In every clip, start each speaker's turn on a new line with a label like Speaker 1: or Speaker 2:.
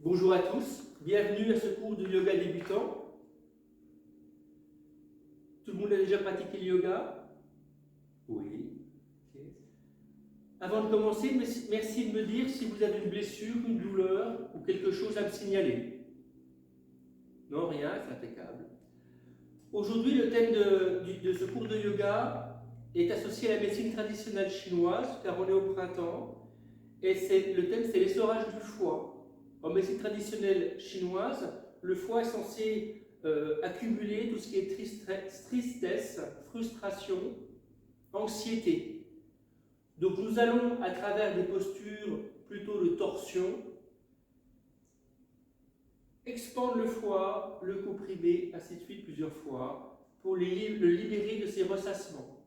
Speaker 1: Bonjour à tous, bienvenue à ce cours de yoga débutant. Tout le monde a déjà pratiqué le yoga? Oui. Okay. Avant de commencer, merci de me dire si vous avez une blessure, une douleur ou quelque chose à me signaler. Non, rien, c'est impeccable. Aujourd'hui, le thème de ce cours de yoga est associé à la médecine traditionnelle chinoise, car on est au printemps, et le thème c'est l'essorage du foie. En médecine traditionnelle chinoise, le foie est censé accumuler tout ce qui est tristesse, frustration, anxiété. Donc nous allons, à travers des postures plutôt de torsion, expandre le foie, le comprimer, ainsi de suite plusieurs fois, pour le libérer de ses ressassements.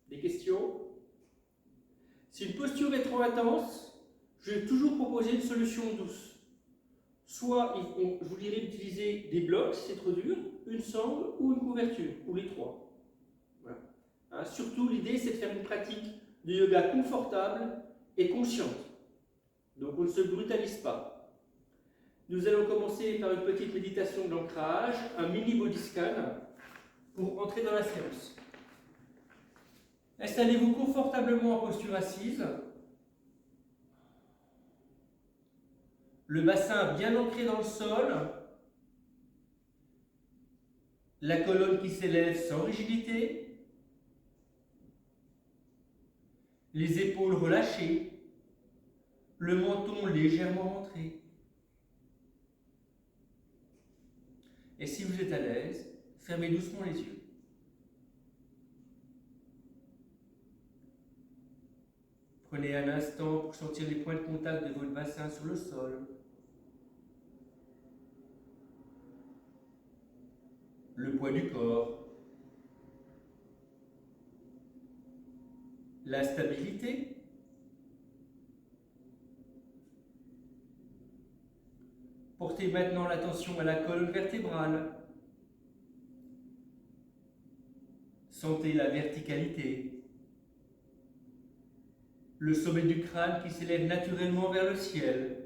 Speaker 1: Des questions? Si une posture est trop intense, je vais toujours proposer une solution douce. Soit, je vous dirais d'utiliser des blocs si c'est trop dur, une sangle ou une couverture, ou les trois. Voilà. Hein, surtout, l'idée c'est de faire une pratique de yoga confortable et consciente. Donc on ne se brutalise pas. Nous allons commencer par une petite méditation d'ancrage, un mini body scan, pour entrer dans la séance. Installez-vous confortablement en posture assise. Le bassin bien ancré dans le sol, la colonne qui s'élève sans rigidité, les épaules relâchées, le menton légèrement rentré. Et si vous êtes à l'aise, fermez doucement les yeux. Prenez un instant pour sentir les points de contact de votre bassin sur le sol. Le poids du corps. La stabilité. Portez maintenant l'attention à la colonne vertébrale. Sentez la verticalité. Le sommet du crâne qui s'élève naturellement vers le ciel.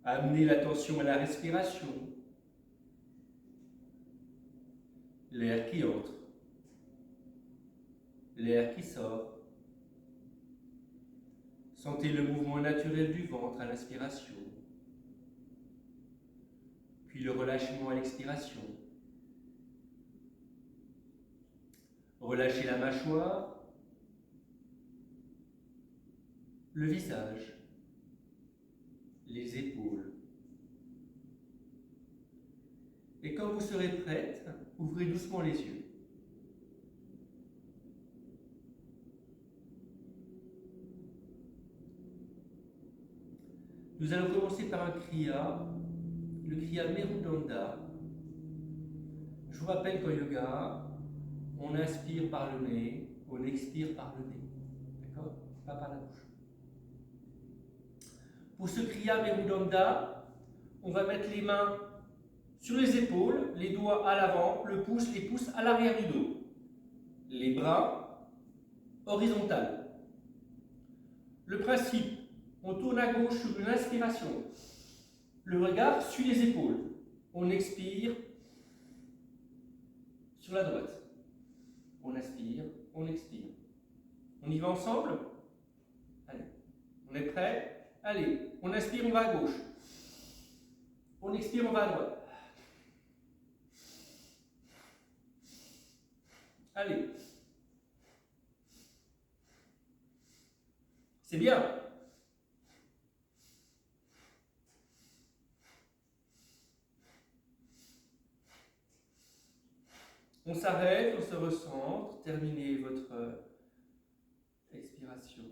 Speaker 1: Amenez l'attention à la respiration. L'air qui entre. L'air qui sort. Sentez le mouvement naturel du ventre à l'inspiration, puis le relâchement à l'expiration. Relâchez la mâchoire, le visage, les épaules. Et quand vous serez prête, ouvrez doucement les yeux. Nous allons commencer par un kriya, le kriya Merudanda. Je vous rappelle qu'en yoga, on inspire par le nez, on expire par le nez. D'accord? Pas par la bouche. Pour ce kriya Merudanda, on va mettre les mains sur les épaules, les doigts à l'avant, les pouces à l'arrière du dos. Les bras horizontales. Le principe, on tourne à gauche sur une inspiration. Le regard suit les épaules. On expire sur la droite. On inspire, on expire. On y va ensemble? Allez. On est prêt? Allez. On inspire, on va à gauche. On expire, on va à droite. Allez. C'est bien. On s'arrête, on se recentre, terminez votre expiration.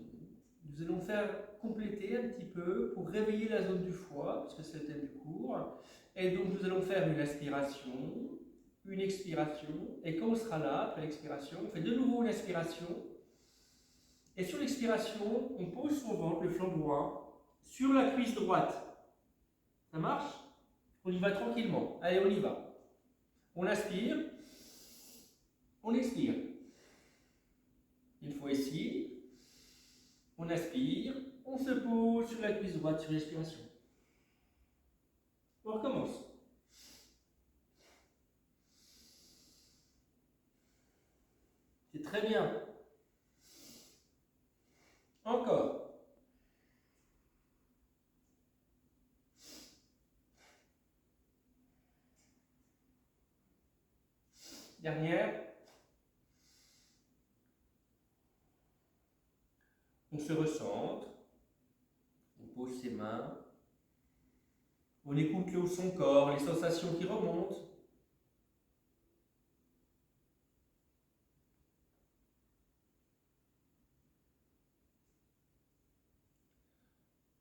Speaker 1: Nous allons faire compléter un petit peu pour réveiller la zone du foie, puisque c'est le thème du cours. Et donc nous allons faire une inspiration, une expiration, et quand on sera là, après l'expiration, on fait de nouveau une inspiration. Et sur l'expiration, on pose son ventre, le flanc droit, sur la cuisse droite. Ça marche? On y va tranquillement. Allez, on y va. On inspire. On expire. ici. On aspire, on se pose sur la cuisse droite sur l'expiration. On recommence. C'est très bien. Encore. Dernière. On se recentre. On pose ses mains. On écoute son corps, les sensations qui remontent.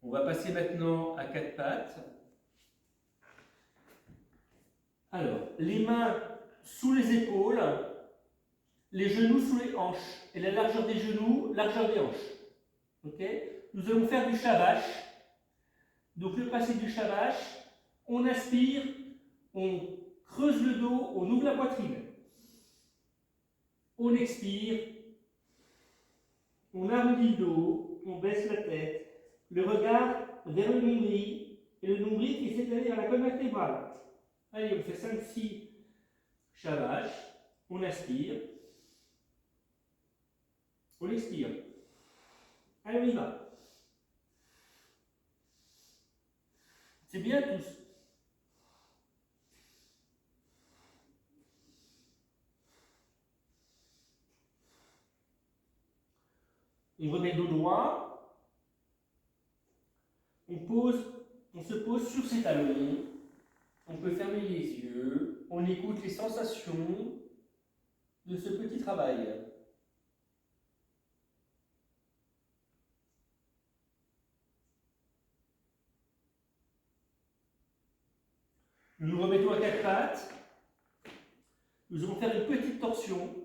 Speaker 1: On va passer maintenant à quatre pattes. Alors, les mains sous les épaules, les genoux sous les hanches. Et la largeur des genoux, largeur des hanches. Okay. Nous allons faire du shavash. Donc le principe du shavash, on inspire, on creuse le dos, on ouvre la poitrine. On expire, on arrondit le dos, on baisse la tête, le regard vers le nombril, et le nombril qui essaie d'aller vers la colonne vertébrale. Allez, on fait 5-6 shavash, on inspire, on expire. Allez, on y va. C'est bien tous. On remet le dos droit. On se pose sur ses talons. On peut fermer les yeux. On écoute les sensations de ce petit travail. Nous nous remettons à quatre pattes. Nous allons faire une petite torsion.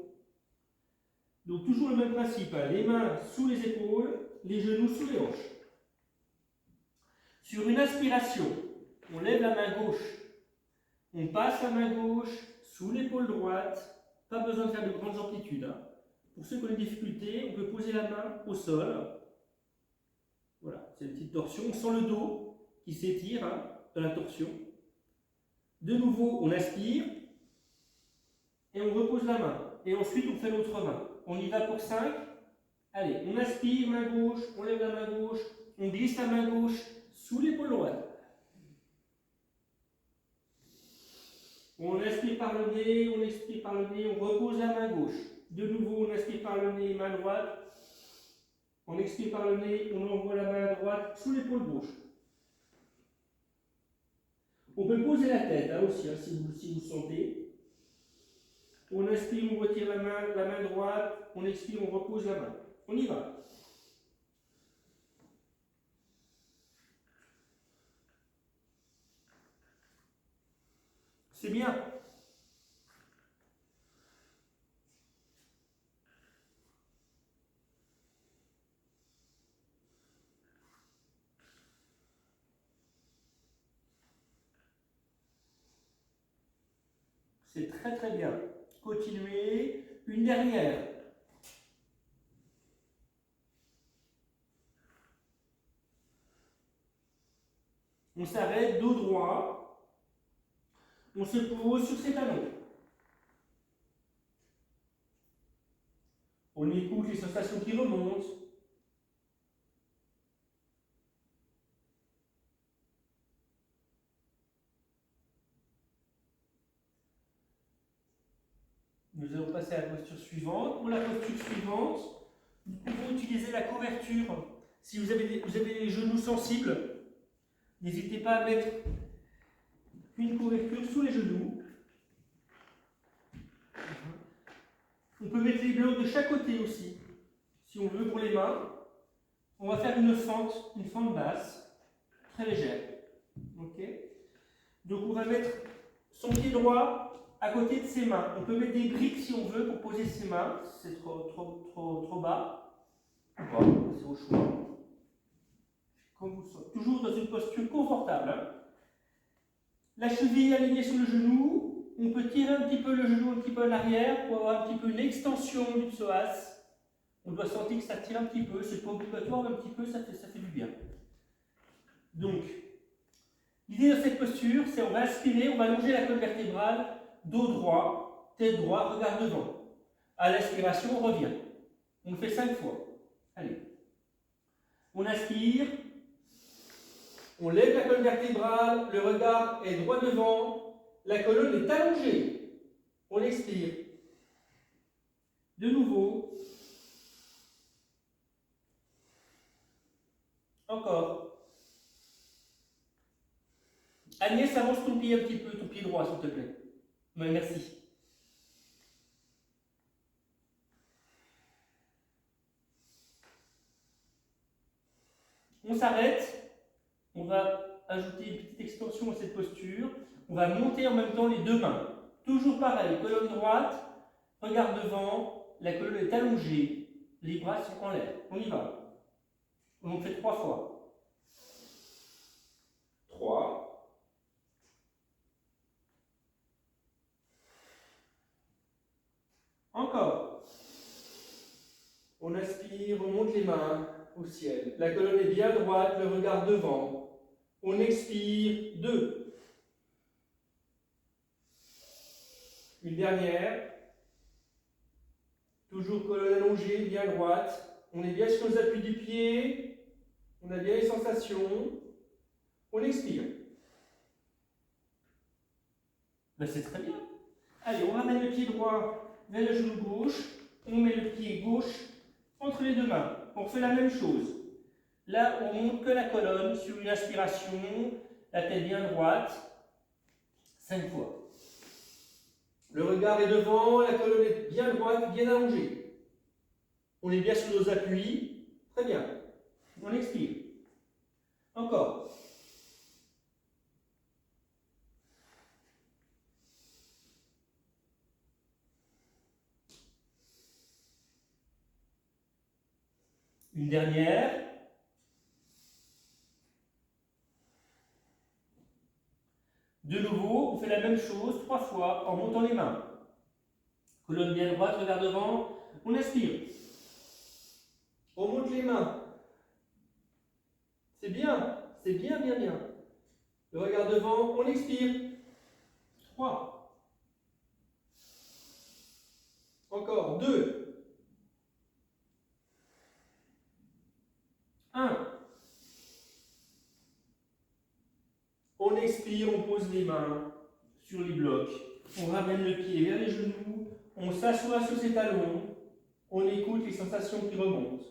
Speaker 1: Donc toujours le même principe, hein. Les mains sous les épaules, les genoux sous les hanches. Sur une inspiration, on lève la main gauche. On passe la main gauche sous l'épaule droite. Pas besoin de faire de grandes amplitudes, hein. Pour ceux qui ont des difficultés, on peut poser la main au sol. Voilà, c'est une petite torsion. On sent le dos qui s'étire, hein, dans la torsion. De nouveau, on inspire et on repose la main. Et ensuite, on fait l'autre main. On y va pour 5. Allez, on inspire, main gauche, on lève la main gauche, on glisse la main gauche sous l'épaule droite. On inspire par le nez, on expire par le nez, on repose la main gauche. De nouveau, on inspire par le nez, main droite. On expire par le nez, on envoie la main droite sous l'épaule gauche. On peut poser la tête, hein, aussi, hein, si vous sentez. On inspire, on retire la main droite. On expire, on repose la main. On y va. C'est bien. C'est très très bien. Continuez. Une dernière. On s'arrête, dos droit. On se pose sur ses talons. On écoute les sensations qui remontent. Nous allons passer à la posture suivante. Pour la posture suivante, nous pouvons utiliser la couverture. Si vous avez les genoux sensibles, n'hésitez pas à mettre une couverture sous les genoux. On peut mettre les blocs de chaque côté aussi, si on veut pour les mains. On va faire une fente basse, très légère. Okay. Donc on va mettre son pied droit à côté de ses mains. On peut mettre des briques si on veut pour poser ses mains. C'est trop bas. Bon, c'est au choix. Comme vous le sentez. Toujours dans une posture confortable. Hein. La cheville alignée sur le genou. On peut tirer un petit peu le genou un petit peu en arrière pour avoir un petit peu une extension du psoas. On doit sentir que ça tire un petit peu, c'est pas obligatoire, mais un petit peu, ça fait du bien. Donc, l'idée de cette posture, c'est on va inspirer, on va allonger la colonne vertébrale, dos droit, tête droite, regard devant. À l'inspiration, on revient. On le fait 5 fois. Allez. On inspire, on lève la colonne vertébrale, le regard est droit devant, la colonne est allongée. On expire. De nouveau. Encore. Agnès, avance ton pied un petit peu, ton pied droit, s'il te plaît. Oui, merci. On s'arrête. On va ajouter une petite extension à cette posture. On va monter en même temps les deux mains. Toujours pareil, colonne droite, regard devant, la colonne est allongée, les bras sont en l'air. On y va. On fait 3 fois. 3. Encore. On inspire, on monte les mains au ciel. La colonne est bien droite, le regard devant. On expire. 2. Une dernière. Toujours colonne allongée, bien droite. On est bien sur les appuis du pied. On a bien les sensations. On expire. Ben, c'est très bien. Allez, on ramène le pied droit vers le genou gauche. On met le pied gauche entre les deux mains. On fait la même chose. Là, on monte que la colonne sur une inspiration. La tête bien droite. 5 fois. Le regard est devant, la colonne est bien droite, bien allongée. On est bien sur nos appuis. Très bien. On expire. Encore. Une dernière. De nouveau, on fait la même chose 3 fois en montant les mains. Colonne bien droite, regard devant. On inspire. On monte les mains. C'est bien. C'est bien, bien, bien. Le regard devant, on expire. 3. Encore. 2. 1. On expire, on pose les mains sur les blocs. On ramène le pied vers les genoux. On s'assoit sur ses talons. On écoute les sensations qui remontent.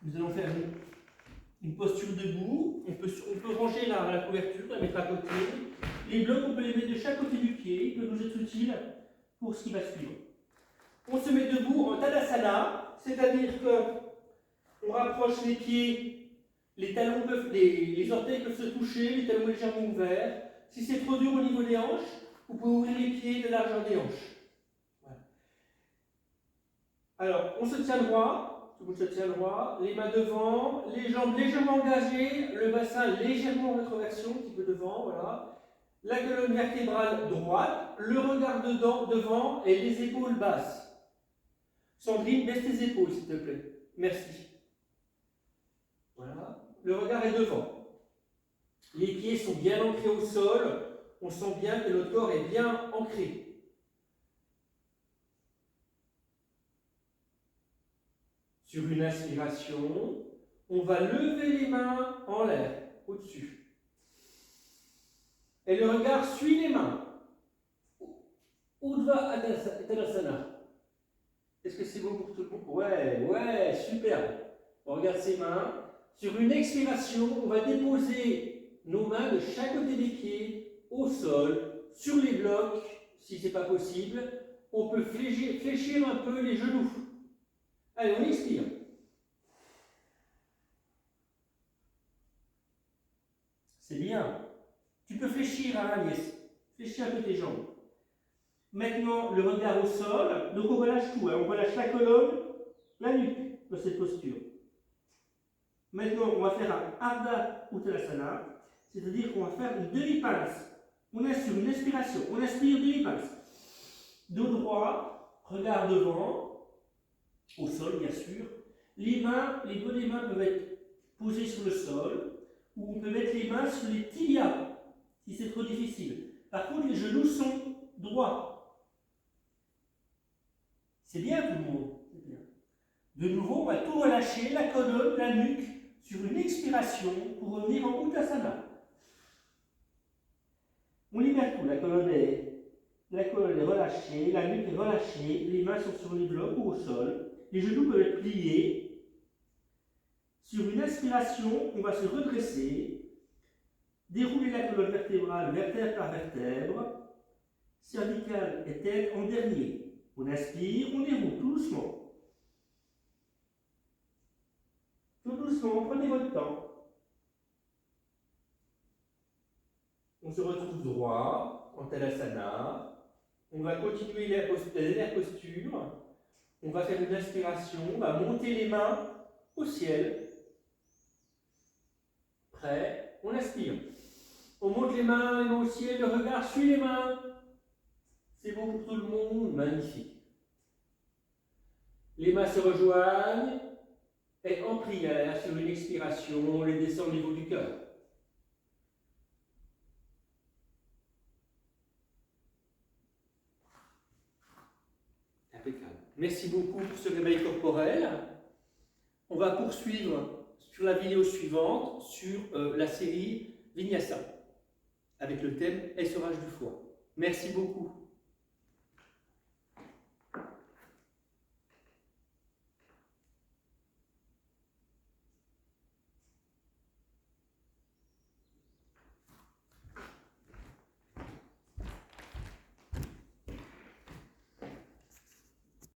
Speaker 1: Nous allons faire une posture debout. On peut ranger la couverture, la mettre à côté. Les blocs, on peut les mettre de chaque côté du pied. Ils peuvent nous être utiles pour ce qui va suivre. On se met debout en Tadasana, c'est-à-dire qu'on rapproche les pieds, les orteils peuvent se toucher, les talons légèrement ouverts. Si c'est trop dur au niveau des hanches, vous pouvez ouvrir les pieds de la largeur des hanches. Voilà. Alors, on se tient droit, tout le monde se tient droit, les mains devant, les jambes légèrement engagées, le bassin légèrement en rétroversion, un petit peu devant, voilà. La colonne vertébrale droite, le regard devant et les épaules basses. Sandrine, baisse tes épaules, s'il te plaît. Merci. Voilà. Le regard est devant. Les pieds sont bien ancrés au sol. On sent bien que notre corps est bien ancré. Sur une inspiration, on va lever les mains en l'air, au-dessus. Et le regard suit les mains. Urdhva Uttanasana. Est-ce que c'est bon pour tout le monde? Ouais, superbe. On regarde ses mains. Sur une expiration, on va déposer nos mains de chaque côté des pieds au sol, sur les blocs, si ce n'est pas possible. On peut fléchir un peu les genoux. Allez, on expire. C'est bien. Tu peux fléchir, hein, Agnès. Fléchir un peu tes jambes. Maintenant, le regard au sol. Donc on relâche tout, hein. On relâche la colonne, la nuque dans cette posture. Maintenant, on va faire un Ardha Uttanasana, c'est-à-dire qu'on va faire une demi-pince. On inspire une inspiration, on inspire demi-pince. Dos droit, regard devant, au sol bien sûr. Les doigts des mains peuvent être posés sur le sol, ou on peut mettre les mains sur les tibias, si c'est trop difficile. Par contre, les genoux sont droits. C'est bien tout le monde. C'est bien. De nouveau, on va tout relâcher, la colonne, la nuque, sur une expiration pour revenir en Uttanasana. On libère tout, la colonne est relâchée, la nuque est relâchée, les mains sont sur les blocs ou au sol, les genoux peuvent être pliés. Sur une inspiration, on va se redresser, dérouler la colonne vertébrale vertèbre par vertèbre, cervicale et tête en dernier. On inspire, on déroule tout doucement. Tout doucement, prenez votre temps. On se retrouve droit en Tadasana. On va continuer la dernière posture. On va faire une inspiration. On va monter les mains au ciel. Prêt? On inspire. On monte les mains au ciel. Le regard suit les mains. C'est bon pour tout le monde. Magnifique. Les mains se rejoignent. Et en prière, sur une expiration, on les descend au niveau du cœur. Impeccable. Merci beaucoup pour ce réveil corporel. On va poursuivre sur la vidéo suivante, sur la série Vinyasa, avec le thème Essorage du foie. Merci beaucoup.